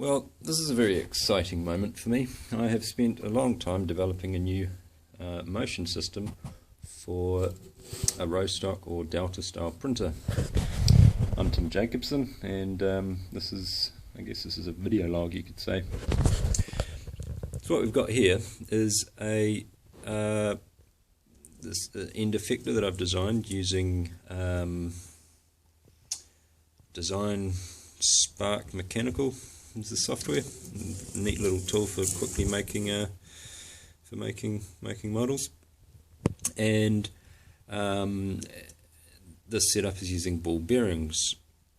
Well, this is a very exciting moment for me. I have spent a long time developing a new motion system for a Rostock or Delta style printer. I'm Tim Jacobson, and I guess this is a video log, you could say. So what we've got here is this end effector that I've designed using Design Spark Mechanical is the software. Neat little tool for quickly making models. And this setup is using ball bearings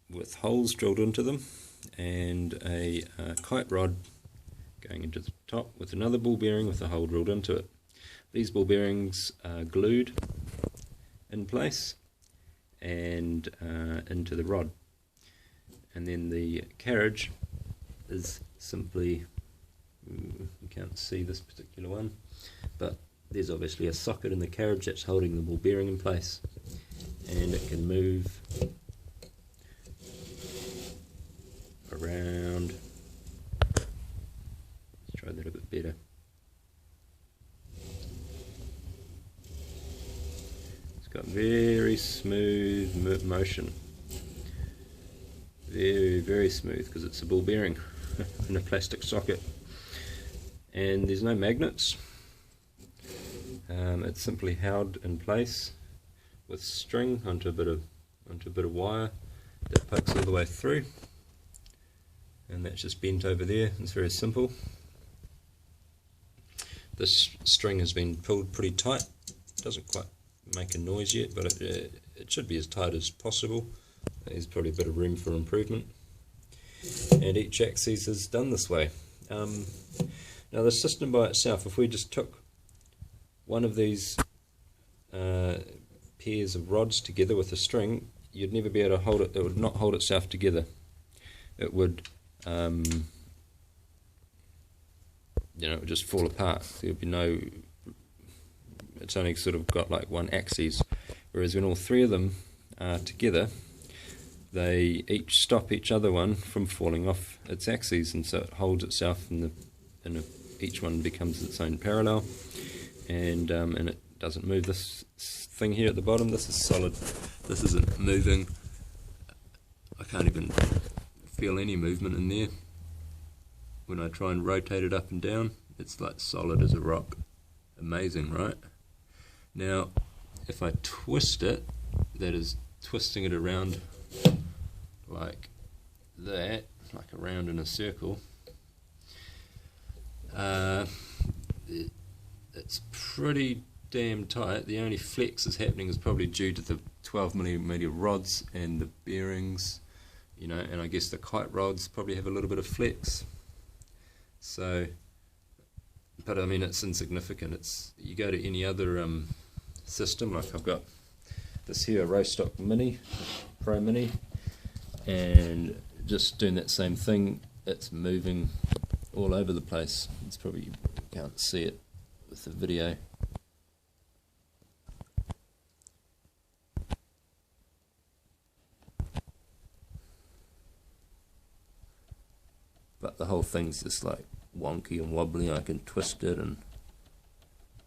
with holes drilled into them, and a kite rod going into the top with another ball bearing with a hole drilled into it. These ball bearings are glued in place and into the rod, and then the carriage is simply, you can't see this particular one, but there's obviously a socket in the carriage that's holding the ball bearing in place, and it can move around. Let's try that a bit better. It's got very smooth motion. Very, very smooth, because it's a ball bearing in a plastic socket. And there's no magnets. It's simply held in place with string onto a bit of wire that pokes all the way through, and that's just bent over there. It's very simple. This string has been pulled pretty tight. It doesn't quite make a noise yet, but it should be as tight as possible. There's probably a bit of room for improvement, and each axis is done this way. Now the system by itself, if we just took one of these pairs of rods together with a string, you'd never be able to hold it. It would not hold itself together. It would, it would just fall apart. There'd be no. It's only sort of got like one axis, whereas when all three of them are together, they each stop each other one from falling off its axes, and so it holds itself each one becomes its own parallel, and it doesn't move. This thing here at the bottom, this is solid. This isn't moving. I can't even feel any movement in there. When I try and rotate it up and down, it's like solid as a rock. Amazing, right? Now, if I twist it, that is twisting it around like that, like around in a circle, it's pretty damn tight. The only flex is happening is probably due to the 12mm rods and the bearings, and I guess the kite rods probably have a little bit of flex. So, but I mean, it's insignificant. You go to any other system, like I've got this here, a Rostock Mini, Pro Mini, and just doing that same thing, it's moving all over the place. It's probably, you can't see it with the video. But the whole thing's just like wonky and wobbly. I can twist it, and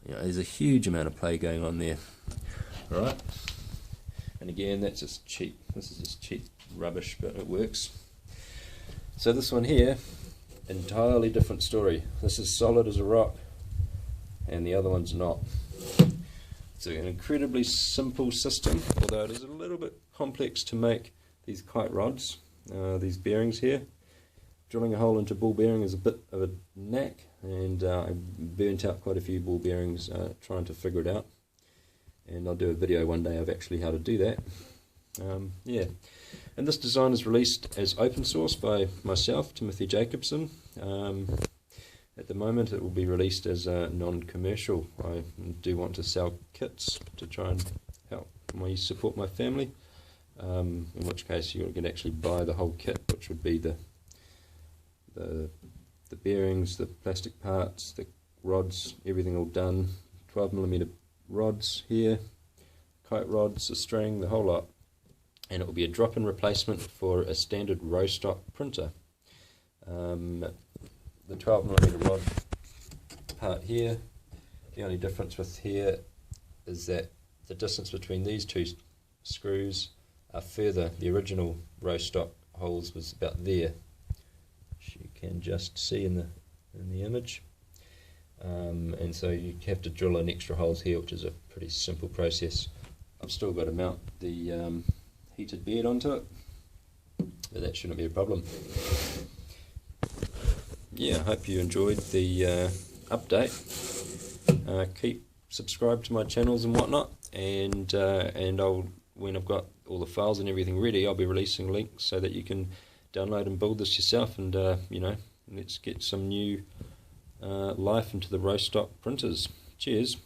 there's a huge amount of play going on there. Alright, and again, that's just cheap. This is just cheap rubbish, but it works. So this one here, entirely different story. This is solid as a rock, and the other one's not. It's an incredibly simple system, although it is a little bit complex to make these kite rods, these bearings here. Drilling a hole into ball bearing is a bit of a knack, and I burnt out quite a few ball bearings trying to figure it out. And I'll do a video one day of actually how to do that. Yeah, and this design is released as open source by myself, Timothy Jacobson. At the moment it will be released as non-commercial. I do want to sell kits to try and help support my family, in which case you can actually buy the whole kit, which would be the bearings, the plastic parts, the rods, everything all done. 12mm rods here, kite rods, a string, the whole lot, and it will be a drop-in replacement for a standard Rostock printer. The 12mm rod part here, the only difference with here is that the distance between these two screws are further. The original Rostock holes was about there, which you can just see in the image. And so you have to drill in extra holes here, which is a pretty simple process. I've still got to mount the heated bed onto it, but that shouldn't be a problem. Yeah, I hope you enjoyed the update. Keep subscribed to my channels and whatnot, and when I've got all the files and everything ready, I'll be releasing links so that you can download and build this yourself, and you know, let's get some new life into the Rostock printers. Cheers.